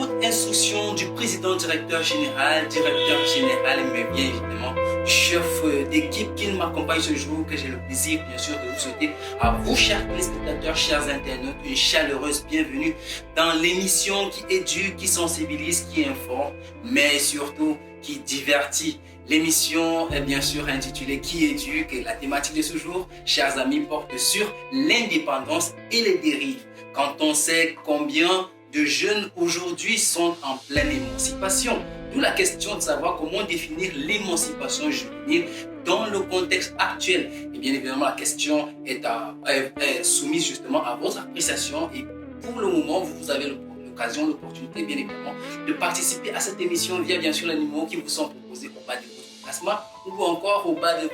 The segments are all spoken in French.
haute instruction du président directeur général, mais bien évidemment du chef d'équipe qui m'accompagne ce jour, que j'ai le plaisir bien sûr de vous souhaiter à vous, chers téléspectateurs, chers internautes, une chaleureuse bienvenue dans l'émission qui éduque, qui sensibilise, qui informe, mais surtout qui divertit. L'émission est bien sûr intitulée Qui éduque et la thématique de ce jour, chers amis, porte sur l'indépendance et les dérives. Quand on sait combien de jeunes aujourd'hui sont en pleine émancipation, d'où la question de savoir comment définir l'émancipation juvénile dans le contexte actuel. Et bien évidemment, la question est soumise justement à votre appréciation et pour le moment, vous avez l'occasion, l'opportunité bien évidemment de participer à cette émission via bien sûr les numéros qui vous sont proposés au bas de votre classement ou encore au bas de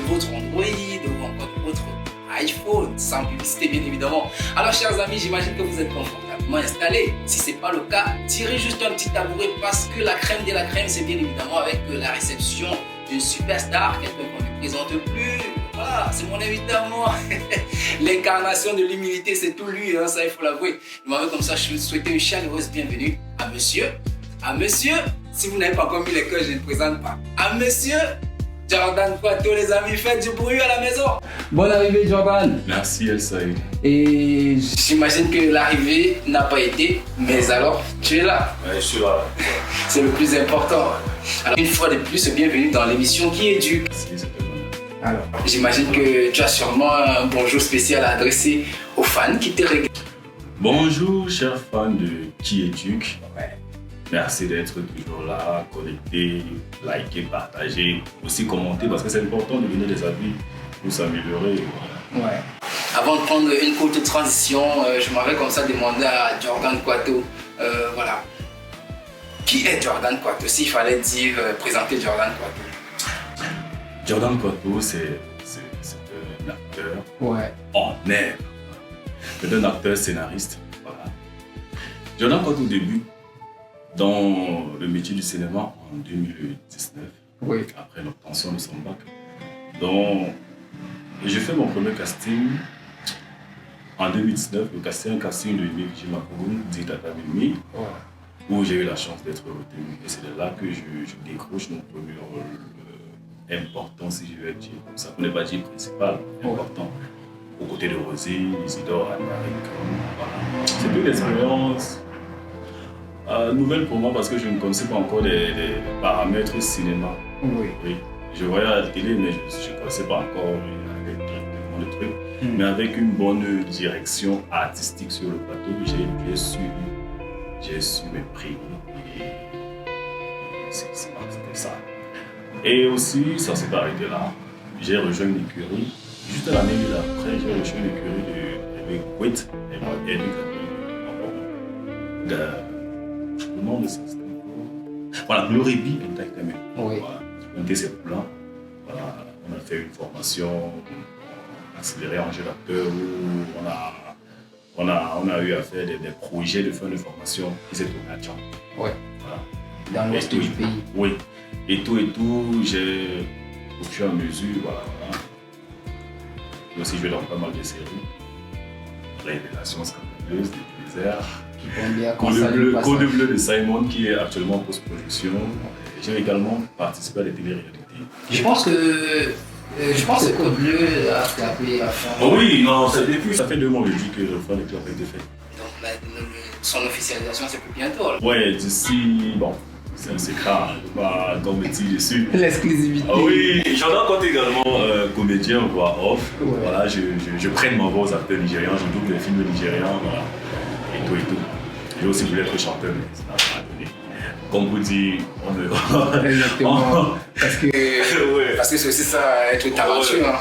votre Android ou encore de votre iPhone, sans publicité bien évidemment. Alors chers amis, j'imagine que vous êtes confortablement installés. Si ce n'est pas le cas, tirez juste un petit tabouret parce que la crème de la crème, c'est bien évidemment avec la réception d'une superstar, quelqu'un qu'on ne présente plus. Voilà, c'est mon invité à moi. L'incarnation de l'humilité, c'est tout lui, hein, ça il faut l'avouer. Je m'avais comme ça, je vous souhaite une chaleureuse bienvenue à monsieur, si vous n'avez pas encore mis les cœurs, je ne présente pas, à monsieur Jordan Kwato, les amis, faites du bruit à la maison. Bonne arrivée Jordan. Merci El Saïd. Et j'imagine que l'arrivée n'a pas été, mais alors tu es là. Ouais, je suis là. C'est le plus important. Alors une fois de plus, bienvenue dans l'émission Qui éduque. Merci, c'est tellement bien. Alors, j'imagine que tu as sûrement un bonjour spécial à adresser aux fans qui te regardent. Bonjour chers fans de Qui éduque. Ouais. Merci d'être toujours là, connectés, liker, partager, aussi commenter parce que c'est important de donner des avis pour s'améliorer. Ouais. Avant de prendre une courte transition, je m'avais comme ça demandé à Jordan Kwato, voilà, qui est Jordan Kwato? S'il fallait dire, présenter Jordan Kwato. Jordan Kwato, c'est un acteur en herbe. C'est un acteur scénariste. Voilà. Jordan Kwato débute dans le métier du cinéma en 2019, après l'obtention de son bac. Donc, j'ai fait mon premier casting en 2019, un casting de Nick Jimakoun, dit Tata Mimi, où j'ai eu la chance d'être retenu. Et c'est de là que je décroche mon premier rôle important, si je vais dire comme ça. On n'est pas dit principal, important. Aux côtés de Rosé, Isidore, Anne-Marie, voilà. C'est une expérience nouvelle pour moi parce que je ne connaissais pas encore les paramètres cinéma. Oui. Je voyais à la télé, mais je ne connaissais pas encore directement le truc. Mais avec une bonne direction artistique sur le plateau, j'ai su me prier. Et c'était ça. Et aussi, ça s'est arrêté là. J'ai rejoint une écurie. Juste l'année après, j'ai rejoint une écurie avec Witt et le nom de cette voilà, Glory Be Entertainment. Voilà. On était ses plans. Voilà. On a fait une formation, on a accéléré en jeu d'acteur où on a eu à faire des projets de fin de formation qui s'est tourné à Tchad. Voilà. Dans l'ouest du pays. Oui. Et tout, j'ai au fur et à mesure, voilà. J'ai aussi joué dans pas mal de séries. Révélation scandaleuse, des déserts. Code bleu de Simon qui est actuellement en post-production. J'ai également participé à des télé-réalités. Je pense que Code bleu a été appelé à fond. Oh oui, non, c'est depuis. Ça fait 2 mois que je dis que le fan a été fait. Donc son officialisation c'est pour bientôt. Ouais, d'ici, bon, c'est un secret, je ne vais pas encore me dire dessus. L'exclusivité. Ah oui, j'en compte également comédien, voix off. Voilà, je prête ma voix aux acteurs nigérians, je double les films nigérians, voilà. Et tout. J'ai aussi voulu être chanteur, mais ça n'a pas donné. Comme vous dites, on ne... Exactement. Parce que c'est aussi ça, être talentueux. Hein.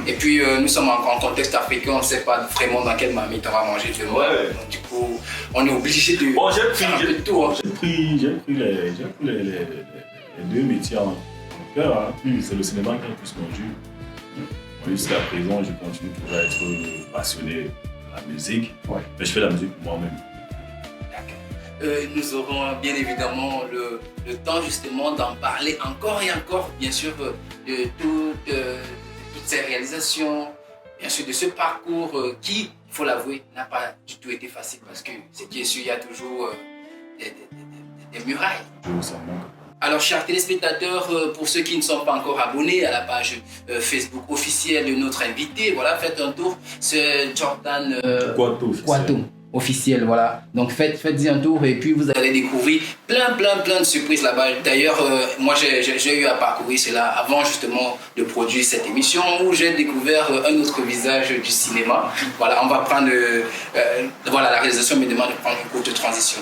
Et puis nous sommes en contexte africain, on ne sait pas vraiment dans quelle marmite on va manger demain. Donc du coup, on est obligé de faire un peu de tout. Hein. J'ai pris les 2 métiers en cœur. Hein. C'est le cinéma qui a le plus vendu. Jusqu'à présent, je continue toujours à être passionné de la musique. Mais je fais la musique pour moi-même. Nous aurons bien évidemment le temps justement d'en parler encore et encore, bien sûr, de toutes ces réalisations, bien sûr de ce parcours qui, il faut l'avouer, n'a pas du tout été facile parce que ce qui est sûr, il y a toujours des murailles. Je vous sens manque. Alors, chers téléspectateurs, pour ceux qui ne sont pas encore abonnés à la page Facebook officielle de notre invité, voilà, faites un tour. C'est Jordan Kwato officiel, voilà. Donc, faites-y un tour et puis vous allez découvrir plein de surprises là-bas. D'ailleurs, moi, j'ai eu à parcourir cela avant justement de produire cette émission où j'ai découvert un autre visage du cinéma. Voilà, on va prendre... voilà, la réalisation me demande de prendre une courte transition.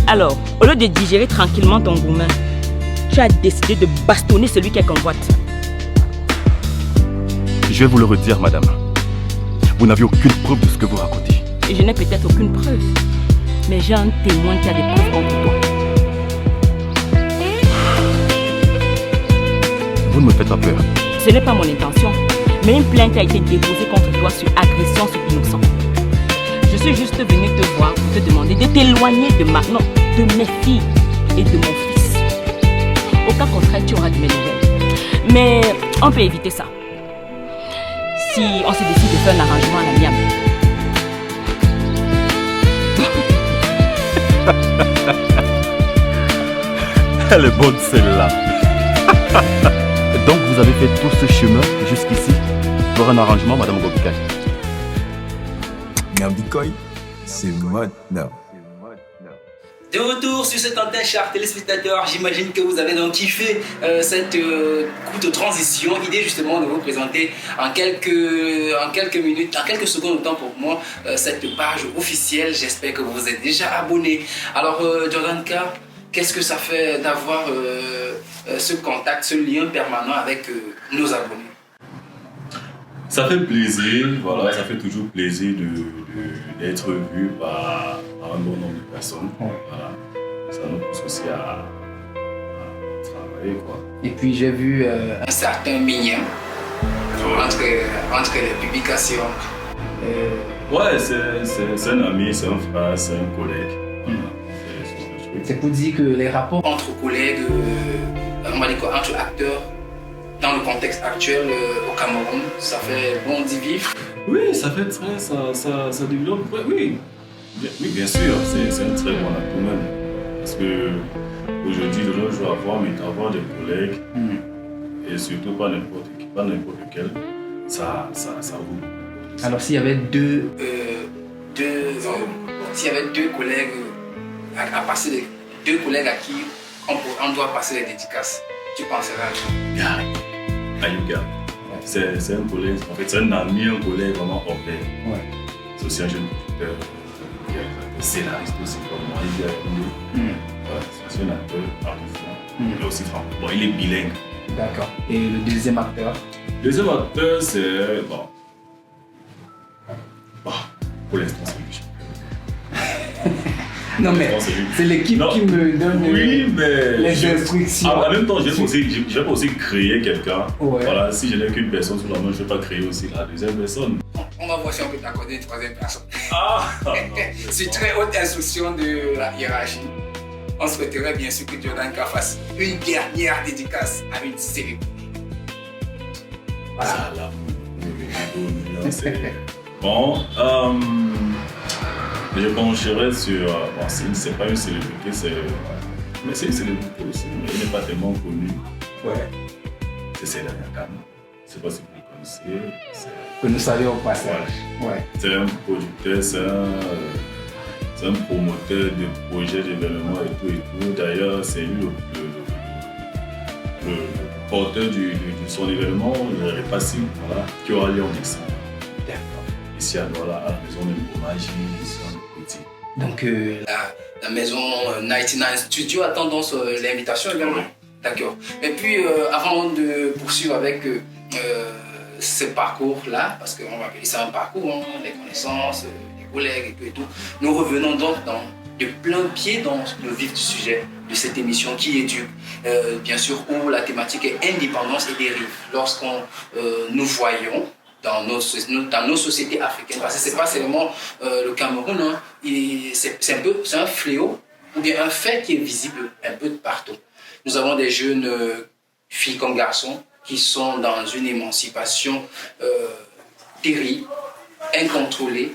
Alors, au lieu de digérer tranquillement ton gourmet, tu as décidé de bastonner celui qui est convoite. Je vais vous le redire, madame. Vous n'avez aucune preuve de ce que vous racontez. Et je n'ai peut-être aucune preuve, mais j'ai un témoin qui a des preuves contre toi. Vous ne me faites pas peur. Ce n'est pas mon intention, mais une plainte a été déposée contre toi sur agression sur innocent. Je suis juste venue te voir pour te demander de t'éloigner de mes filles et de mon fils. Au cas contraire, tu auras de mes nouvelles. Mais on peut éviter ça. Si on se décide de faire un arrangement à l'amiable. Elle est bonne celle-là. Donc vous avez fait tout ce chemin jusqu'ici pour un arrangement, madame Gobikay. Ngambikoy, c'est maintenant. De retour sur cette antenne, chers téléspectateurs, j'imagine que vous avez donc kiffé cette courte transition. Idée justement de vous présenter en quelques minutes, en quelques secondes autant pour moi, cette page officielle. J'espère que vous vous êtes déjà abonné. Alors Jordan K, qu'est-ce que ça fait d'avoir ce contact, ce lien permanent avec nos abonnés? Ça fait plaisir, voilà, ça fait toujours plaisir d'être vu par un bon nombre de personnes. Voilà. Ça nous pousse aussi à travailler, quoi. Et puis j'ai vu un certain mignon entre les publications. Ouais, c'est un ami, c'est un frère, c'est un collègue. Voilà. C'est pour dire que les rapports entre collègues, on va dire quoi, entre acteurs, dans le contexte actuel au Cameroun, ça fait bon d'y vivre. Oui, ça fait très, ça développe. Oui, bien sûr, c'est un très bon atout même. Parce que aujourd'hui, de nos jours, avoir des collègues, et surtout pas n'importe quel, ça vaut. Alors s'il y avait deux collègues à passer, deux collègues à qui on doit passer les dédicaces, tu penserais à qui? Gary. Ayuga. C'est un collègue, en fait c'est un ami, un collègue vraiment hors pair. Ouais. C'est aussi un jeune producteur, scénariste aussi comme moi, il vit avec nous. Ouais, c'est un acteur francophone, il est aussi francophone. Bon, il est bilingue. D'accord. Et le deuxième acteur? Le deuxième acteur c'est... Bon, pour l'instant c'est lui. Non mais c'est l'équipe qui me donne les instructions. En même temps, je vais aussi créer quelqu'un. Ouais. Voilà, si je n'ai qu'une personne sous la main, je ne vais pas créer aussi la deuxième personne. On va voir si on peut t'accorder une troisième personne. C'est très haute instruction de la hiérarchie. On souhaiterait bien sûr que Jordan K fasse une dernière dédicace à une célébrité. Voilà. Bon, je pencherais sur... bon, c'est pas une célébrité, mais c'est une célébrité aussi, mais il n'est pas tellement connu. Ouais. C'est Cédric Akam. Je ne sais pas si vous le connaissez. Que nous saluons au passage. Ouais. C'est un producteur, c'est un promoteur de projets, d'événements et tout. D'ailleurs, c'est lui le porteur de son événement, le Repassi, voilà, qui aura lieu en décembre. D'accord. Ici à Douala, à la maison de Mbomagi, ici en Côte. Donc la maison 99 Studio attend donc l'invitation également. D'accord. Et puis avant de poursuivre avec ce parcours-là, parce qu'on va appeler ça un parcours, hein, les connaissances, les collègues et tout, nous revenons donc de plein pied dans le vif du sujet de cette émission qui éduque, bien sûr, où la thématique est indépendance et dérive. Lorsqu'on nous voyons dans nos sociétés africaines, parce que c'est pas seulement le Cameroun, hein, c'est un fléau ou bien un fait qui est visible un peu de partout. Nous avons des jeunes filles comme garçons qui sont dans une émancipation terrible, incontrôlée.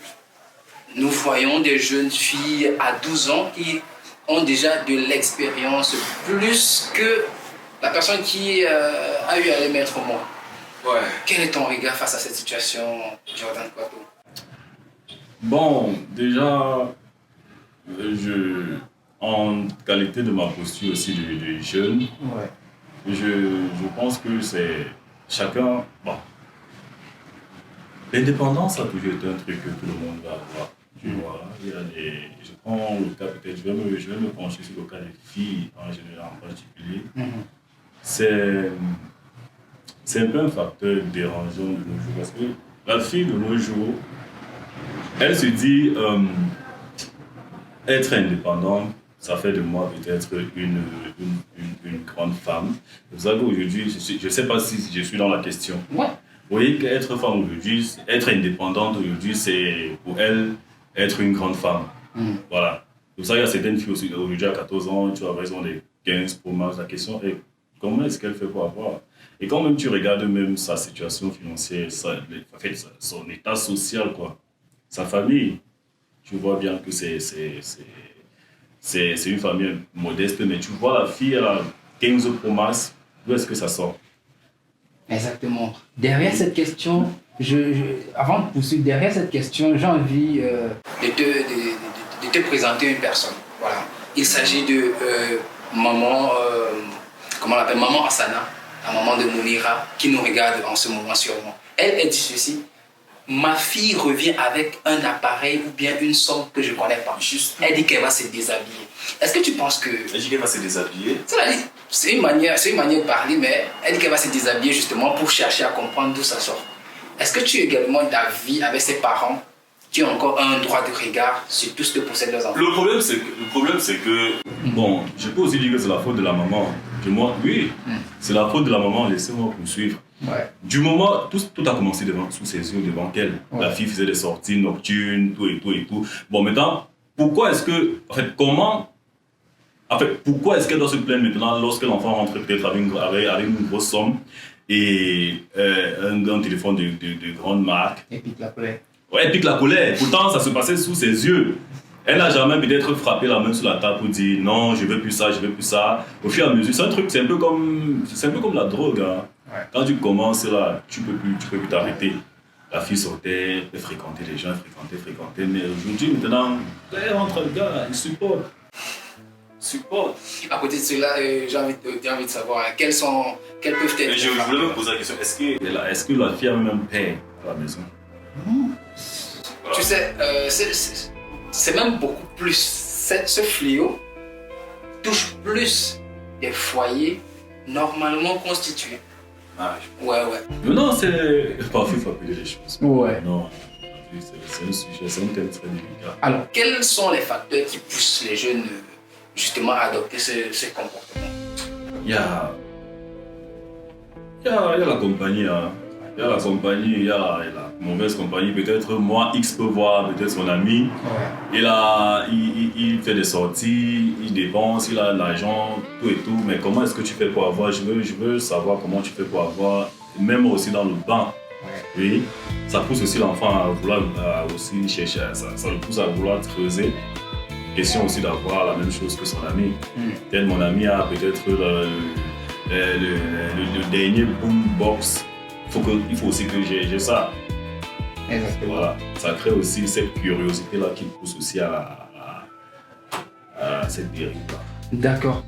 Nous voyons des jeunes filles à 12 ans qui ont déjà de l'expérience plus que la personne qui a eu à les mettre au monde. Ouais. Quel est ton regard face à cette situation, Jordan Kwato? Bon, déjà, en qualité de ma posture aussi de jeune, ouais. je pense que c'est chacun... Bon, l'indépendance a toujours été un truc que tout le monde va avoir. Tu vois, il y a des... Je prends le cas peut-être, je vais me pencher sur le cas des filles en général, en particulier. C'est un peu un facteur dérangeant de nos jours parce que la fille de nos jours, elle se dit être indépendante, ça fait de moi peut-être une grande femme. Vous savez, aujourd'hui, je ne sais pas si je suis dans la question. Ouais. Vous voyez qu'être femme aujourd'hui, être indépendante aujourd'hui, c'est pour elle être une grande femme. Voilà. Pour ça, il y a certaines filles aussi, aujourd'hui à 14 ans, tu as raison, des 15 pour max. La question est comment est-ce qu'elle fait pour avoir? Et quand même tu regardes même sa situation financière, son état social, quoi, sa famille, tu vois bien que c'est une famille modeste, mais tu vois la fille, elle a 15 Pro Max, d'où est-ce que ça sort? Exactement. Derrière cette question, avant de poursuivre, derrière cette question, j'ai envie de te présenter une personne. Voilà. Il s'agit de maman, comment on l'appelle, maman Asana, la maman de Mounira, qui nous regarde en ce moment sûrement. Elle dit ceci: ma fille revient avec un appareil ou bien une somme que je ne connais pas. Juste. Elle dit qu'elle va se déshabiller. Est-ce que tu penses que... Elle dit qu'elle va se déshabiller? C'est une manière de parler, mais elle dit qu'elle va se déshabiller justement pour chercher à comprendre d'où ça sort. Est-ce que tu es également d'avis avec ses parents qui ont encore un droit de regard sur tout ce que possèdent leurs enfants? Le problème, c'est que... Bon, je peux aussi dire que c'est la faute de la maman. Oui, c'est la faute de la maman, laissez-moi poursuivre. Ouais. Du moment, tout a commencé sous ses yeux, devant elle. Ouais. La fille faisait des sorties nocturnes, tout et tout. Bon, maintenant, pourquoi est-ce que... pourquoi est-ce qu'elle doit se plaindre maintenant lorsque l'enfant rentre peut-être avec une grosse somme et un grand téléphone de grande marque? Et pique la colère. Ouais, elle pique la colère. Pourtant, ça se passait sous ses yeux. Elle n'a jamais peut-être frappé la main sur la table pour dire non, je veux plus ça, je veux plus ça. Au fur et à mesure, c'est un peu comme la drogue. Hein. Ouais. Quand tu commences là, tu peux plus t'arrêter. La fille sortait, elle fréquentait les gens, elle fréquentait. Mais aujourd'hui, maintenant, elle rentre le gars, il supporte. À côté de cela, j'ai envie de savoir quelles peuvent être... Je voulais me poser la question, est-ce que la fille a même un père à la maison? Voilà. Tu sais, c'est même beaucoup plus. Ce fléau touche plus des foyers normalement constitués. Ah, ouais. Non, c'est... Parfois, il faut appeler les choses. Ouais. Non, c'est un sujet, c'est un thème très délicat. Alors, quels sont les facteurs qui poussent les jeunes justement à adopter ces comportements? Il y a la compagnie, hein. Il y a la compagnie, il y a la mauvaise compagnie. Peut-être moi, X peut voir peut-être son ami. Ouais. Il fait des sorties, il dépense, il a de l'argent, tout et tout. Mais comment est-ce que tu fais pour avoir? Je veux savoir comment tu fais pour avoir, même aussi dans le banc. Ouais. Oui, ça pousse aussi l'enfant à vouloir aussi chercher, ça le pousse à vouloir creuser. Question aussi d'avoir la même chose que son ami. Peut-être mon ami a peut-être le dernier boombox. Il faut aussi que j'ai ça. Exactement. Voilà. Ça crée aussi cette curiosité-là qui pousse aussi à cette dérive-là. D'accord.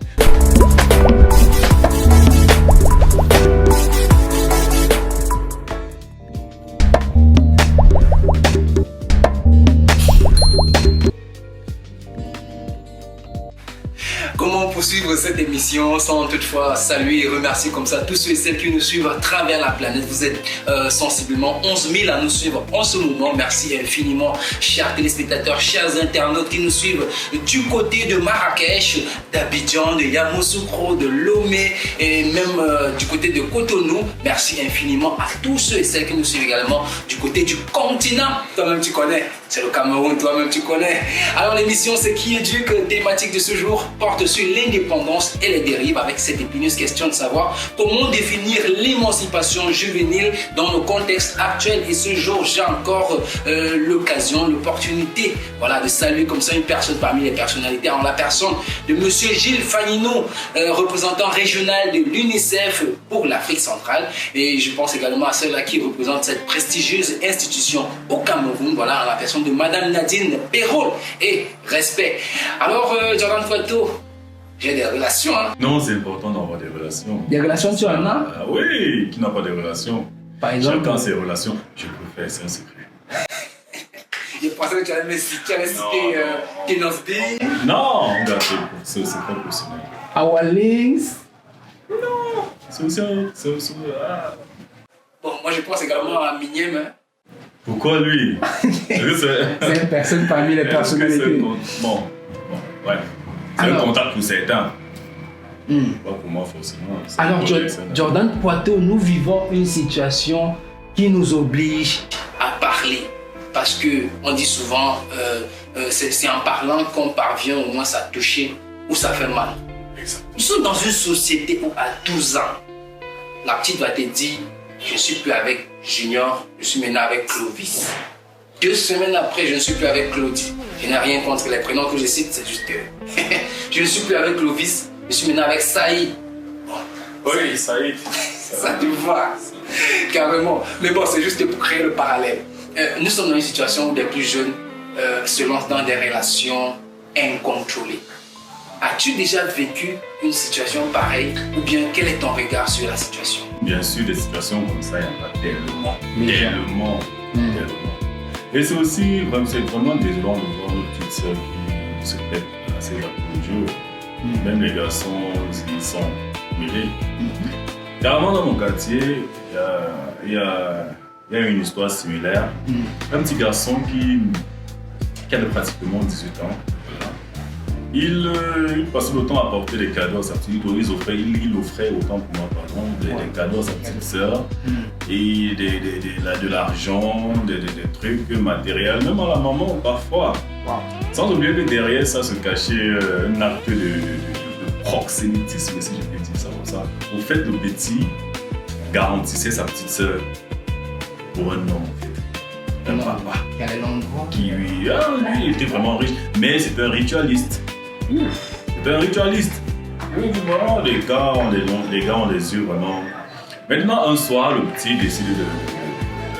Comment poursuivre cette émission sans toutefois saluer et remercier comme ça tous ceux et celles qui nous suivent à travers la planète. Vous êtes sensiblement 11 000 à nous suivre en ce moment. Merci infiniment, chers téléspectateurs, chers internautes qui nous suivent du côté de Marrakech, d'Abidjan, de Yamoussoukro, de Lomé et même du côté de Cotonou. Merci infiniment à tous ceux et celles qui nous suivent également du côté du continent. Toi-même tu connais, c'est le Cameroun, toi-même tu connais. Alors l'émission c'est Qui éduque, thématique de ce jour porte sur l'indépendance et les dérives avec cette épineuse question de savoir comment définir l'émancipation juvénile dans le contexte actuel. Et ce jour, j'ai encore l'occasion, l'opportunité de saluer comme ça une personne parmi les personnalités en la personne de Monsieur Gilles Fanino, représentant régional de l'UNICEF pour l'Afrique centrale. Et je pense également à celle-là qui représente cette prestigieuse institution au Cameroun, en la personne de Madame Nadine Perrault. Et respect. Alors, Jordan Kouato, j'ai des relations. Non, c'est important d'avoir des relations. Des relations, tu en as? Oui, qui n'a pas de relations? Par exemple. Chacun ses relations. Je préfère, c'est un secret. Je pensais que tu allais citer Kenos B. Non, c'est un secret personnel. Our links. Non, c'est aussi Bon, moi je pense également à Mignem. Pourquoi lui? C'est une personne parmi les personnalités. Bon, ouais. C'est un contact pour certains. Pas pour moi forcément. Alors, Jordan Poitou, nous vivons une situation qui nous oblige à parler. Parce qu'on dit souvent, c'est en parlant qu'on parvient au moins à toucher ou ça fait mal. Nous sommes dans une société où à 12 ans, la petite va te dire, je ne suis plus avec Junior, je suis maintenant avec Clovis. 2 semaines après, je ne suis plus avec Claudie. Je n'ai rien contre les prénoms que je cite, c'est juste que je ne suis plus avec Clovis, je suis maintenant avec Saïd. Bon, oui, Saïd. Ça te va, carrément. Mais bon, c'est juste pour créer le parallèle. Nous sommes dans une situation où les plus jeunes se lancent dans des relations incontrôlées. As-tu déjà vécu une situation pareille ou bien quel est ton regard sur la situation? Bien sûr, des situations comme ça, il n'y a pas tellement. Et c'est aussi vraiment désolant de voir nos petites sœurs qui se prêtent assez rapidement au jeu. Même les garçons, ils sont mêlés. Carrément dans mon quartier, il y a une histoire similaire. Un petit garçon qui avait pratiquement 18 ans. Il passait le temps à apporter des cadeaux à sa petite sœur. Il offrait autant pour moi, des cadeaux à sa petite sœur. Et de l'argent, des trucs matériels, même à la maman parfois. Sans oublier que derrière ça se cachait un acte de proxénétisme, si je peux dire ça comme ça. Au fait, le petit garantissait sa petite sœur pour un homme en fait. Un papa. Lui, il était vraiment riche, mais c'était un ritualiste. C'était un ritualiste. Vraiment, les gars ont les yeux vraiment. Maintenant, un soir, le petit décide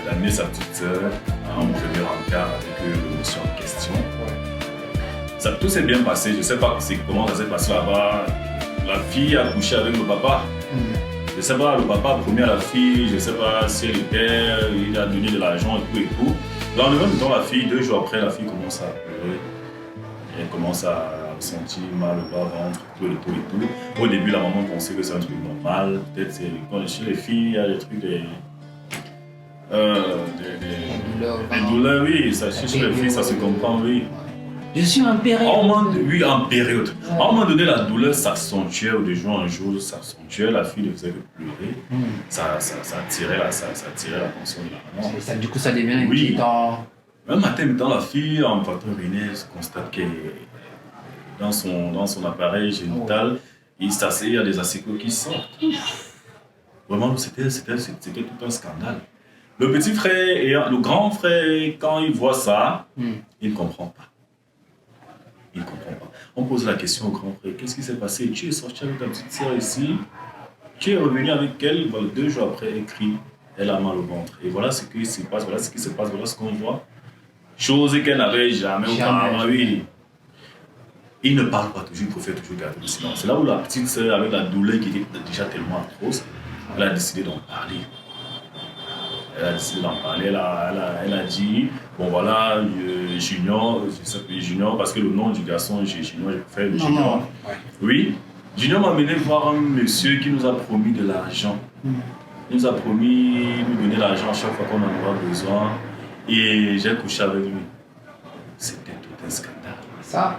d'amener sa petite sœur en premier encart avec le monsieur en question. Tout s'est bien passé. Je ne sais pas comment ça s'est passé là-bas. La fille a couché avec le papa. Je ne sais pas, le papa a promis à la fille, je ne sais pas si elle était, il a donné de l'argent et tout. Dans le même temps, la fille, 2 jours après, la fille commence à pleurer. Elle commence à sentir mal au bas-ventre, tout et tout. Au début, la maman pensait que c'est un truc normal. Peut-être chez les filles, il y a des trucs, des douleurs, oui. Chez les filles, ça se comprend, oui. Je suis en période. Oui, en période. À un moment donné, la douleur s'accentuait, de jour en jour, s'accentuait. La fille ne faisait que pleurer. Ça attirait l'attention de la maman. Du coup, ça devient inquiétant. Un matin, la fille, en partant uriner, constate que dans son appareil génital, il y a des acicots qui sortent. Vraiment, c'était tout un scandale. Le petit frère et le grand frère, quand il voit ça, il ne comprend pas. Il ne comprend pas. On pose la question au grand frère, qu'est-ce qui s'est passé? Tu es sorti avec ta petite sœur ici, tu es revenu avec elle, voilà, 2 jours après, elle crie, elle a mal au ventre. Et voilà ce qui se passe, voilà ce qu'on voit. Chose qu'elle n'avait jamais auparavant. Oui. Il ne parle pas toujours, il préfère toujours garder le silence. C'est là où la petite sœur, avec la douleur qui était déjà tellement atroce, elle a décidé d'en parler. Elle a dit, bon voilà, Junior, je s'appelle Junior, parce que le nom du garçon, Junior, je préfère Junior. Ouais. Oui, Junior m'a amené voir un monsieur qui nous a promis de l'argent. Il nous a promis de nous donner l'argent à chaque fois qu'on en aura besoin. Et j'ai couché avec lui. C'était tout un scandale. Ça.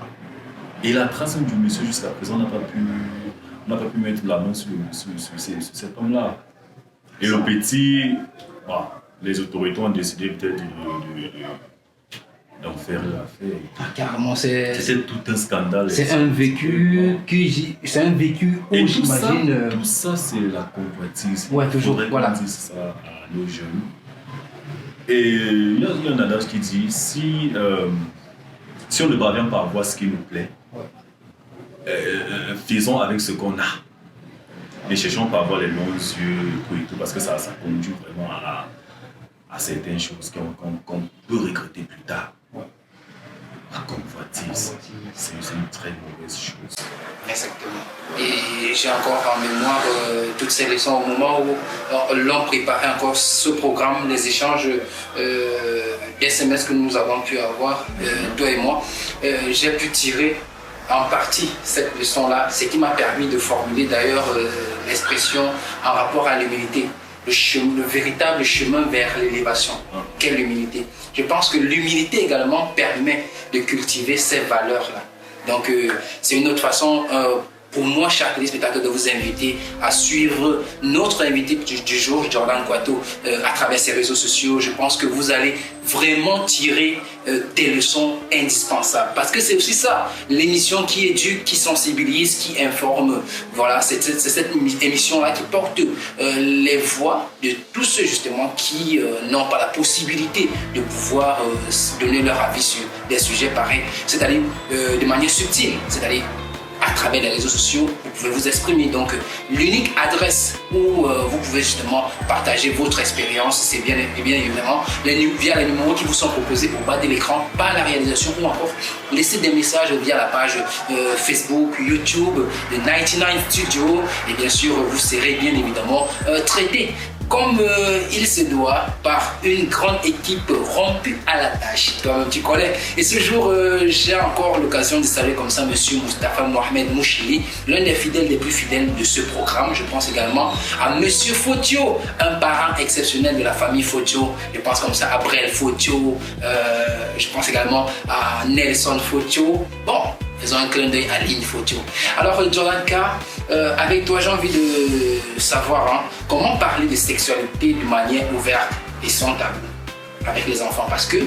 Et la trace du monsieur jusqu'à présent, on n'a pas pu mettre la main sur cet homme-là. Et le petit, bon, les autorités ont décidé peut-être d'en faire l'affaire. Ah, carrément, c'était tout un scandale. C'est un vécu où j'imagine. Tout ça, c'est la convoitise. Ouais, toujours. Voilà. On dise ça à nos jeunes. Et il y a un adage qui dit si on ne parvient pas à voir ce qui nous plaît, faisons avec ce qu'on a. Ne cherchons pas à avoir les longs yeux et tout, parce que ça conduit vraiment à certaines choses qu'on peut regretter plus tard. La convoitise, c'est une très mauvaise chose. Exactement. Et j'ai encore en mémoire toutes ces leçons au moment où l'on préparait encore ce programme, les échanges SMS que nous avons pu avoir, toi et moi. J'ai pu tirer en partie cette leçon-là, ce qui m'a permis de formuler d'ailleurs l'expression en rapport à l'humilité. Le véritable chemin vers l'élévation. Quelle humilité? Je pense que l'humilité également permet de cultiver ces valeurs-là. Donc c'est une autre façon pour moi, chers téléspectateurs, de vous inviter à suivre notre invité du jour, Jordan Kwato, à travers ses réseaux sociaux. Je pense que vous allez vraiment tirer des leçons indispensables. Parce que c'est aussi ça, l'émission qui éduque, qui sensibilise, qui informe. Voilà, c'est cette émission-là qui porte les voix de tous ceux justement qui n'ont pas la possibilité de pouvoir donner leur avis sur des sujets pareils. C'est-à-dire de manière subtile, c'est-à-dire à travers les réseaux sociaux, vous pouvez vous exprimer. Donc, l'unique adresse où vous pouvez justement partager votre expérience, c'est bien évidemment via les numéros qui vous sont proposés au bas de l'écran par la réalisation, ou encore laisser des messages via la page Facebook, YouTube de 99 Studio. Et bien sûr, vous serez bien évidemment traité comme il se doit par une grande équipe rompue à la tâche. Toi-même, tu connais. Et ce jour, j'ai encore l'occasion de saluer comme ça Monsieur Moustapha Mohamed Mouchili, l'un des fidèles les plus fidèles de ce programme. Je pense également à Monsieur Fotio, un parent exceptionnel de la famille Fotio. Je pense comme ça à Brel Fotio. Je pense également à Nelson Fotio. Bon, faisons un clin d'œil à Ligne Fotio. Alors, Jordan K, avec toi, j'ai envie de savoir comment parler de sexualité de manière ouverte et sans tabou avec les enfants. Parce que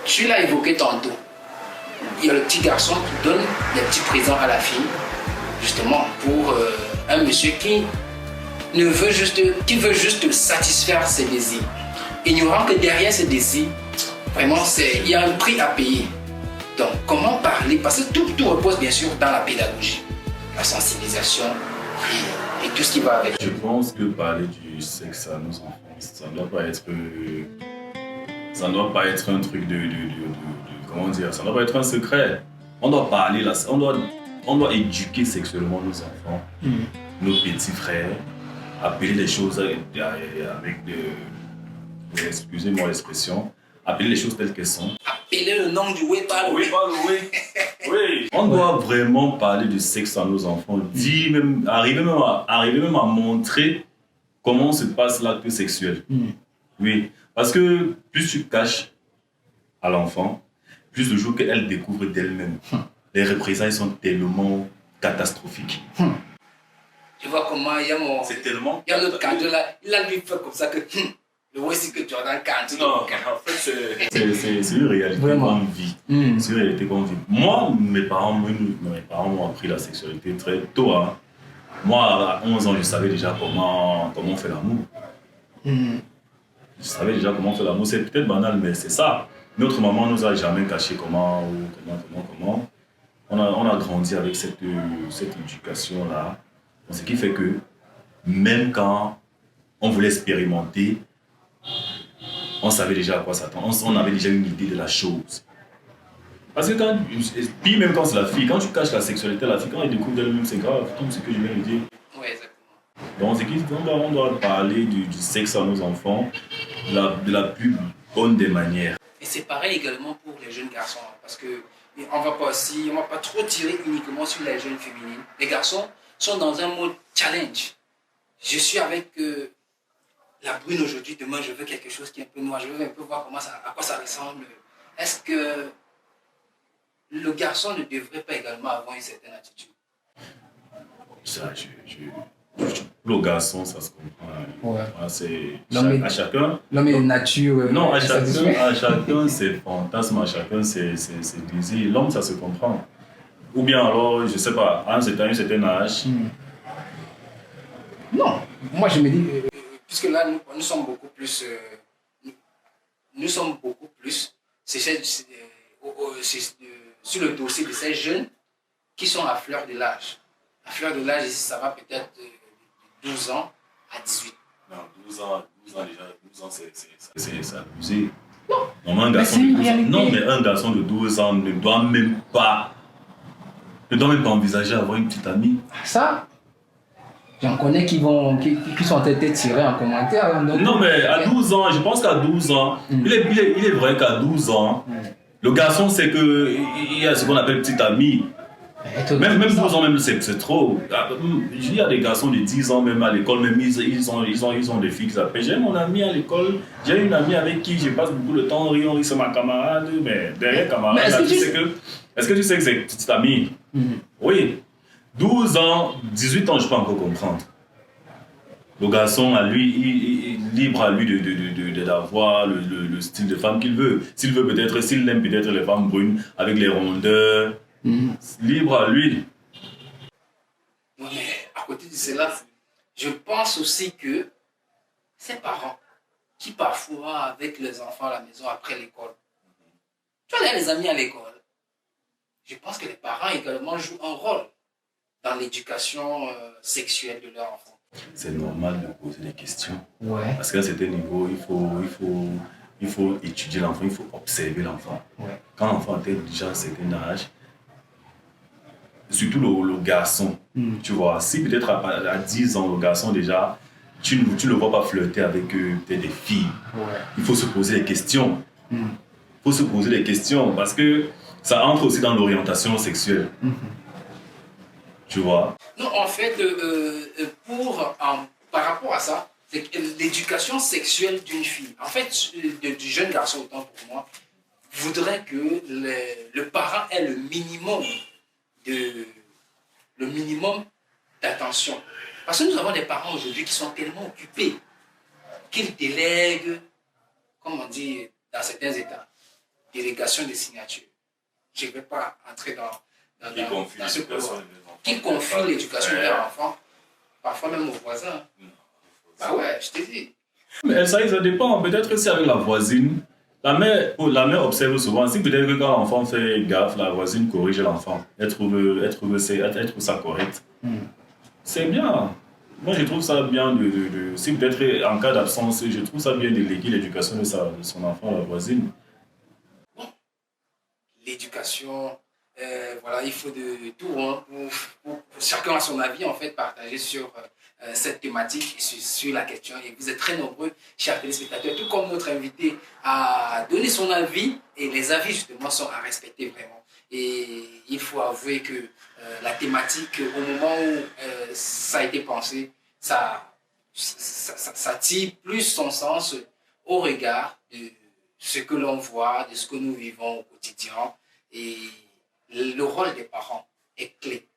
tu l'as évoqué tantôt. Il y a le petit garçon qui donne des petits présents à la fille, justement pour un monsieur qui veut juste satisfaire ses désirs. Ignorant que derrière ces désirs, vraiment, il y a un prix à payer. Donc, comment parler? Parce que tout repose bien sûr dans la pédagogie, la sensibilisation et tout ce qui va avec. Je pense que parler du sexe à nos enfants, ça ne doit pas être un truc comment dire, ça ne doit pas être un secret. On doit parler, on doit éduquer sexuellement nos enfants, nos petits frères, appeler les choses avec excusez-moi l'expression, appeler les choses telles qu'elles sont. Appeler le nom du oui par le oui. Oui. On doit vraiment parler de sexe à nos enfants, arriver même à montrer comment se passe l'acte sexuel. Oui, parce que plus tu caches à l'enfant, plus le jour qu'elle découvre d'elle-même, les représailles sont tellement catastrophiques. Tu vois comment il y a c'est tellement... Il y a l'autre candidat là, il a lui fait comme ça que... Le voici que Jordan Kant. Non, en fait, c'est une réalité qu'on vit. C'est une réalité qu'on vit. Moi, mes parents m'ont appris la sexualité très tôt. Moi, à 11 ans, je savais déjà comment on fait l'amour. Je savais déjà comment faire l'amour. C'est peut-être banal, mais c'est ça. Notre maman nous a jamais caché comment. On a grandi avec cette éducation-là. Ce qui fait que même quand on voulait expérimenter, on savait déjà à quoi s'attendre. On avait déjà une idée de la chose. Parce que puis même quand c'est la fille, quand tu caches la sexualité à la fille, quand elle découvre d'elle-même, c'est grave, comme ce que je viens de dire. Oui, exactement. Donc on doit parler du sexe à nos enfants de la plus bonne des manières. Et c'est pareil également pour les jeunes garçons, parce que on va pas trop tirer uniquement sur les jeunes féminines. Les garçons sont dans un mode challenge. Je suis avec la brune aujourd'hui, demain je veux quelque chose qui est un peu noir, je veux un peu voir à quoi ça ressemble. Est-ce que le garçon ne devrait pas également avoir une certaine attitude? Ça, le garçon, ça se comprend. Ouais. À chacun. L'homme est nature. Non, à chacun c'est fantasme, à chacun c'est désir. L'homme, ça se comprend. Ou bien alors, je sais pas, à un certain âge. Non, moi je me dis, puisque là nous sommes beaucoup plus. Sur le dossier de ces jeunes qui sont à fleur de l'âge. À fleur de l'âge, ça va peut-être de 12 ans à 18. Non, 12 ans c'est abusé. Non, un garçon mais un garçon de 12 ans ne doit même pas envisager d'avoir une petite amie. Ça, j'en connais qui sont peut-être tirés en commentaire. Non, mais à 12 ans, je pense qu'à 12 ans, il est vrai qu'à 12 ans, le garçon, c'est qu'il y a ce qu'on appelle petite amie. Même 12 ans, même, c'est trop. Il y a des garçons de 10 ans, même à l'école, même ils ont des filles qui s'appellent. J'ai mon ami à l'école, j'ai une amie avec qui je passe beaucoup de temps, on rit, c'est ma camarade, mais derrière camarade, est-ce que tu sais que c'est petite amie? Oui. 12 ans, 18 ans, je peux encore comprendre. Le garçon, à lui, libre à lui d'avoir le style de femme qu'il veut. S'il aime peut-être les femmes brunes avec les rondeurs, libre à lui. Oui, mais à côté de cela, je pense aussi que ces parents qui parfois, avec les enfants à la maison après l'école, tu vois, les amis à l'école, je pense que les parents également jouent un rôle dans l'éducation sexuelle de leur enfant. C'est normal de poser des questions. Ouais. Parce qu'à un certain niveau, il faut étudier l'enfant, il faut observer l'enfant. Ouais. Quand l'enfant atteint déjà un certain âge, surtout le garçon, tu vois, si peut-être à 10 ans, le garçon déjà, tu ne le vois pas flirter avec peut-être des filles. Ouais. Il faut se poser des questions. Il faut se poser des questions parce que ça entre aussi dans l'orientation sexuelle. Tu vois? Non, en fait, par rapport à ça, l'éducation sexuelle d'une fille, en fait, du jeune garçon, autant pour moi, voudrait que le parent ait le minimum d'attention. Parce que nous avons des parents aujourd'hui qui sont tellement occupés qu'ils délèguent, comme on dit dans certains États, délégation de signature. Je ne vais pas entrer dans ce couloir. Qui confie l'éducation de leur enfant, parfois même aux voisins. Ah ouais, je te dis. Mais ça dépend. Peut-être que c'est avec la voisine. La mère observe souvent. Si peut-être que quand l'enfant fait gaffe, la voisine corrige l'enfant. Elle trouve ça correct. C'est bien. Moi, je trouve ça bien si peut-être en cas d'absence, je trouve ça bien de léguer l'éducation de son enfant à la voisine. Bon. L'éducation, voilà, il faut de tout. Hein, pour chacun a son avis, en fait, partagé sur cette thématique, sur la question. Et vous êtes très nombreux, chers téléspectateurs, tout comme notre invité, à donner son avis. Et les avis, justement, sont à respecter vraiment. Et il faut avouer que la thématique, au moment où ça a été pensé, ça tire plus son sens au regard de ce que l'on voit, de ce que nous vivons au quotidien. Et le rôle des parents est clé,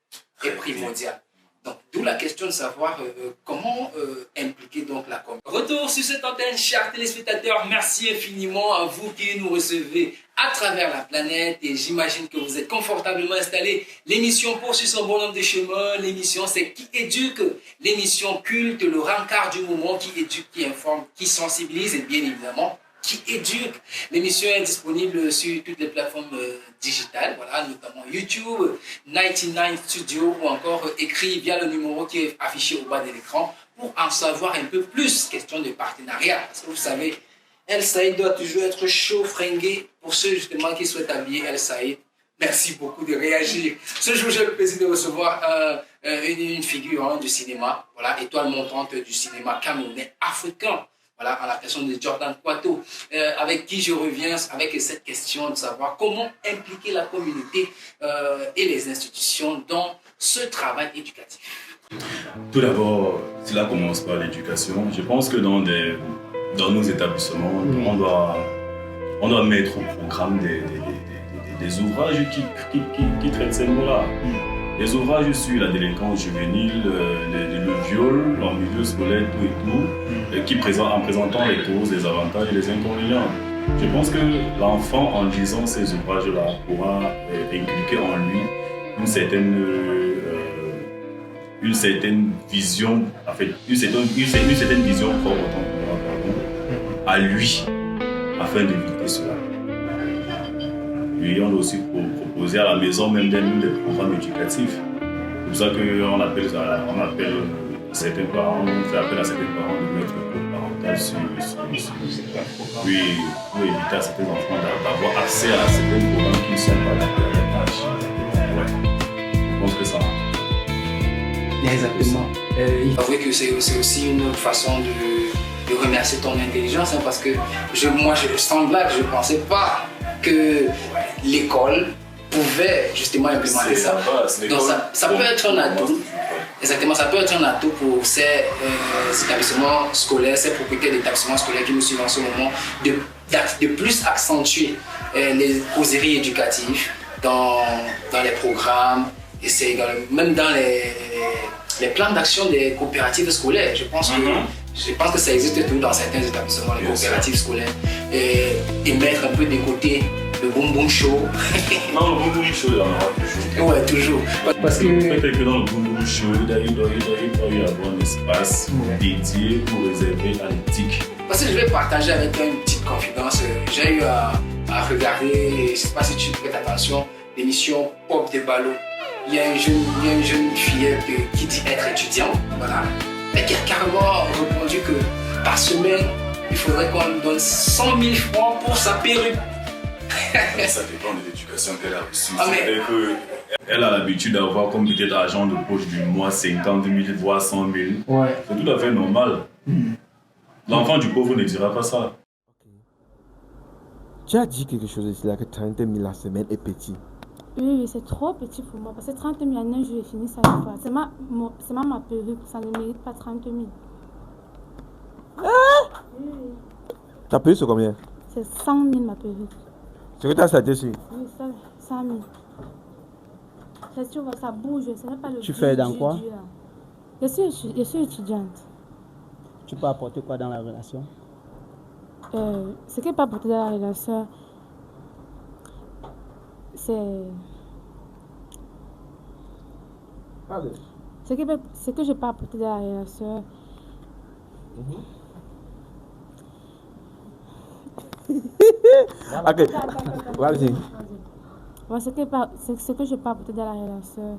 est primordial. Donc, d'où la question de savoir comment impliquer donc la communauté. Retour sur cette antenne, chers téléspectateurs. Merci infiniment à vous qui nous recevez à travers la planète et j'imagine que vous êtes confortablement installés. L'émission poursuit son bonhomme de chemin. L'émission, c'est Qui éduque. L'émission culte, le rencard du moment, qui éduque, qui informe, qui sensibilise et bien évidemment, qui éduque. L'émission est disponible sur toutes les plateformes digitales, voilà, notamment YouTube, 99 Studio ou encore écrit via le numéro qui est affiché au bas de l'écran pour en savoir un peu plus. Question de partenariat. Parce que vous savez, El Saïd doit toujours être chaud, fringué. Pour ceux justement qui souhaitent habiller El Saïd, merci beaucoup de réagir. Ce jour, j'ai le plaisir de recevoir une figure du cinéma, voilà, étoile montante du cinéma camerounais africain. Voilà, à la personne de Jordan Kwato, avec qui je reviens avec cette question de savoir comment impliquer la communauté et les institutions dans ce travail éducatif. Tout d'abord, cela commence par l'éducation. Je pense que dans nos établissements, on doit mettre au programme des ouvrages qui traitent ces mots-là. Les ouvrages sur la délinquance juvénile, le viol en milieu scolaire, tout et tout, en présentant les causes, les avantages et les inconvénients. Je pense que l'enfant, en lisant ces ouvrages-là, pourra inculquer en lui une certaine vision, en fait, une certaine vision propre à lui, afin d'éviter cela. Et on doit aussi proposer à la maison même des programmes éducatifs. C'est pour ça qu'on appelle certains parents, on fait appel à certains parents de mettre le code parental sur oui, pour éviter à certains enfants d'avoir accès à certains programmes qui ne sont pas adaptés à leur âge. Ouais. Je pense que ça. Exactement. Il faut avouer que c'est aussi une autre façon de remercier ton intelligence, hein, parce que moi, sans blague, je ne pensais pas que l'école pouvait justement implémenter ça. Donc ça peut être un atout. Exactement, ça peut être un atout pour ces établissements scolaires, ces propriétaires d'établissements scolaires qui nous suivent en ce moment, de plus accentuer les causeries éducatives dans les programmes, et c'est même dans les plans d'action des coopératives scolaires. Je pense que ça existe tout dans certains établissements, les coopératives scolaires, et mettre un peu de côté le boom boom show. Non, le boom boom show, il y en aura toujours. Ouais, toujours. Parce que peut-être que dans le boom boom show, il doit y avoir un espace dédié ou réservé à l'éthique. Parce que je vais partager avec toi une petite confidence. J'ai eu à regarder, je ne sais pas si tu prêtes attention, l'émission Pop des ballots. Il y a une jeune fillette qui dit être étudiante, voilà, et qui a carrément répondu que par semaine, il faudrait qu'on lui donne 100 000 francs pour sa perruque. Ça dépend de l'éducation qu'elle a reçue. C'est-à-dire qu'elle a l'habitude d'avoir comme peut-être argent de poche du mois 50 000, voire 100 000. Ouais. C'est tout à fait normal. L'enfant du pauvre ne dira pas ça. Okay. Tu as dit quelque chose ici là, que 30 000 la semaine est petit. Oui, c'est trop petit pour moi. Parce que 30 000 en un jour, je finis ça une fois. C'est ma perruque, ça ne mérite pas 30 000. Ah oui. Ta perruque, c'est combien? C'est 100 000 ma perruque. C'est que tu as acheté ici? Oui, 100 000. Ça, tu vois, ça bouge, ce n'est pas le. Tu fais dans quoi? Je suis étudiante. Tu peux apporter quoi dans la relation? Ce qui n'est pas apporté dans la relation, c'est. Pardon. Ce que je n'ai pas apporté dans la relation. Ok, vas-y. Bon, ce que je peux apporter dans la relation,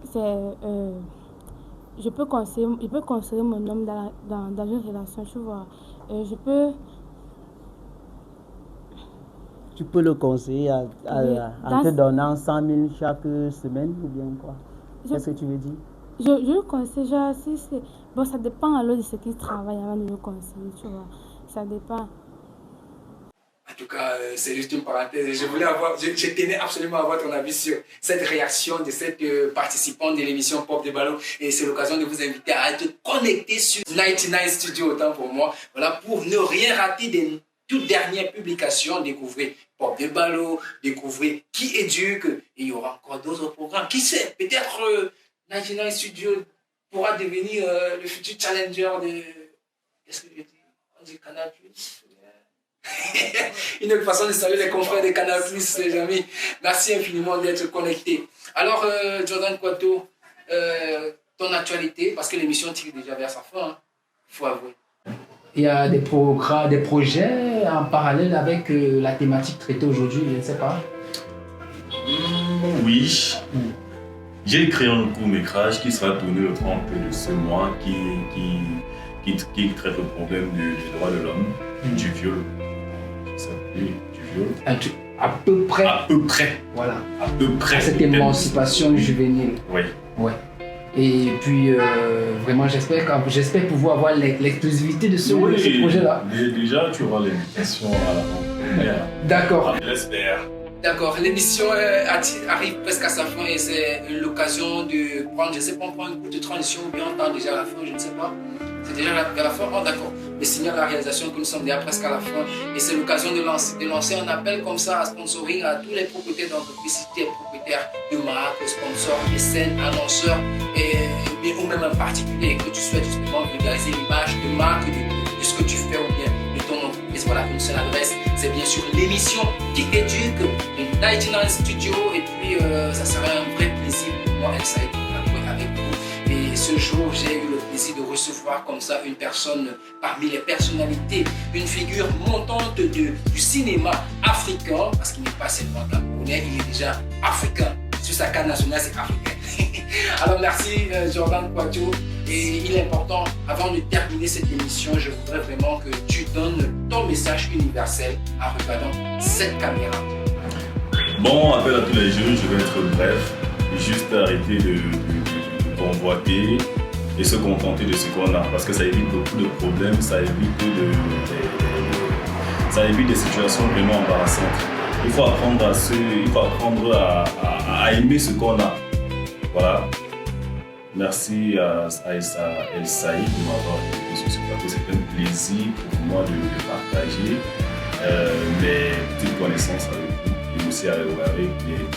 c'est. Je peux conseiller mon homme dans une relation, tu vois. Tu peux le conseiller en te donnant 100 000 chaque semaine ou bien quoi? Qu'est-ce que tu veux dire? Je le conseille, genre, si c'est... Bon, ça dépend alors de ce qu'il travaille avant de le conseiller, tu vois. Ça dépend. En tout cas, c'est juste une parenthèse. Je tenais absolument à avoir ton avis sur cette réaction de cette participante de l'émission Pop des Ballots. Et c'est l'occasion de vous inviter à être connecté sur 99 Studio, autant pour moi. Voilà, pour ne rien rater des toutes dernières publications. Découvrez Pop des Ballots, découvrez Qui éduque. Et il y aura encore d'autres programmes. Qui sait, peut-être 99 Studio pourra devenir le futur challenger de... Qu'est-ce que je dis? On dit Canal+. Une autre façon de saluer les confrères de Canal+, les amis. Merci infiniment d'être connectés. Alors, Jordan Kwato, ton actualité, parce que l'émission tire déjà vers sa fin, il faut avouer. Il y a des projets en parallèle avec la thématique traitée aujourd'hui, je ne sais pas. Oui. J'ai créé un court-métrage qui sera tourné le 30 de ce mois qui traite le problème du droit de l'homme, du viol. Ça s'appelle du viol. À peu près. À peu près. Voilà. À peu près. Cette émancipation juvénile. Oui. Ouais. Et puis, vraiment, j'espère pouvoir avoir l'exclusivité de ce projet-là. Déjà, tu auras l'invitation à la première. D'accord. Je l'espère. D'accord, l'émission arrive presque à sa fin et c'est l'occasion de prendre, je ne sais pas, on prend une courte transition ou bien on tend déjà à la fin, je ne sais pas. C'est déjà à la fin, oh d'accord. Mais signale la réalisation que nous sommes déjà presque à la fin et c'est l'occasion de lancer un appel comme ça à sponsoring à tous les propriétaires d'entreprises, propriétaires de marques, sponsors, des scènes, annonceurs ou même en particulier que tu souhaites justement vulgariser l'image de marque, de ce que tu fais ou bien de ton entreprise. Voilà, une seule adresse, c'est bien sûr l'émission qui éduque, une 99 Studio et puis ça serait un vrai plaisir pour moi, Elsa, de collaborer avec vous. Et ce jour, j'ai eu le plaisir de recevoir comme ça une personne parmi les personnalités, une figure montante du cinéma africain, parce qu'il n'est pas seulement camerounais, il est déjà africain. Sur sa carte nationale, c'est africain. Alors merci Jordan Kwato. Et il est important, avant de terminer cette émission, je voudrais vraiment que tu donnes ton message universel en regardant cette caméra. Bon, appel à tous les jeunes, je vais être bref. Juste arrêter de convoiter et se contenter de ce qu'on a. Parce que ça évite beaucoup de problèmes, ça évite des situations vraiment embarrassantes. Il faut apprendre à aimer ce qu'on a. Voilà. Merci à El Saïd de m'avoir invité sur ce plateau. C'est un plaisir pour moi de partager mes petites connaissances avec vous et aussi avec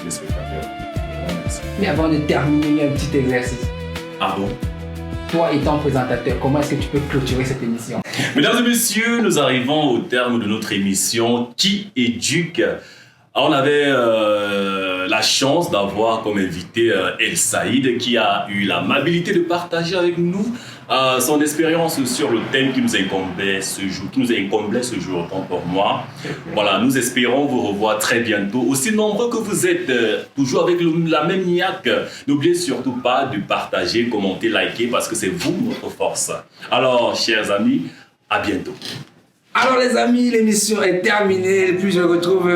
les spectateurs. Merci. Mais avant de terminer, il y a un petit exercice. Ah bon? Toi étant présentateur, comment est-ce que tu peux clôturer cette émission? Mesdames et messieurs, nous arrivons au terme de notre émission Qui éduque? On avait la chance d'avoir comme invité El Saïd qui a eu l'amabilité de partager avec nous son expérience sur le thème qui nous incombait ce jour, autant pour moi. Voilà, nous espérons vous revoir très bientôt. Aussi nombreux que vous êtes, toujours avec la même niaque, n'oubliez surtout pas de partager, commenter, liker parce que c'est vous notre force. Alors, chers amis, à bientôt. Alors les amis, l'émission est terminée et puis je retrouve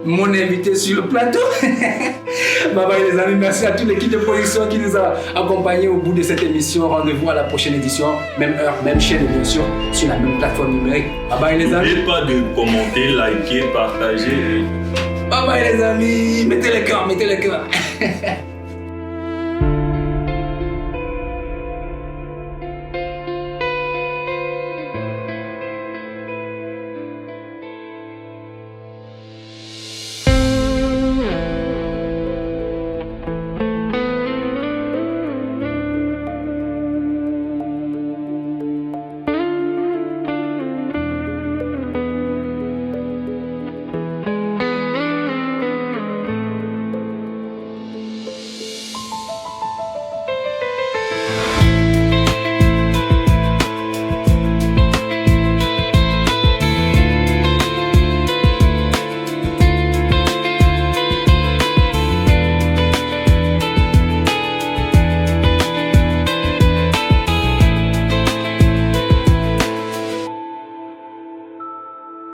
mon invité sur le plateau. Bye bye les amis, merci à toute l'équipe de production qui nous a accompagnés au bout de cette émission. Rendez-vous à la prochaine édition, même heure, même chaîne bien sûr, sur la même plateforme numérique. Bye bye les amis. N'oubliez pas de commenter, liker, partager. Bye bye les amis, mettez les cœurs.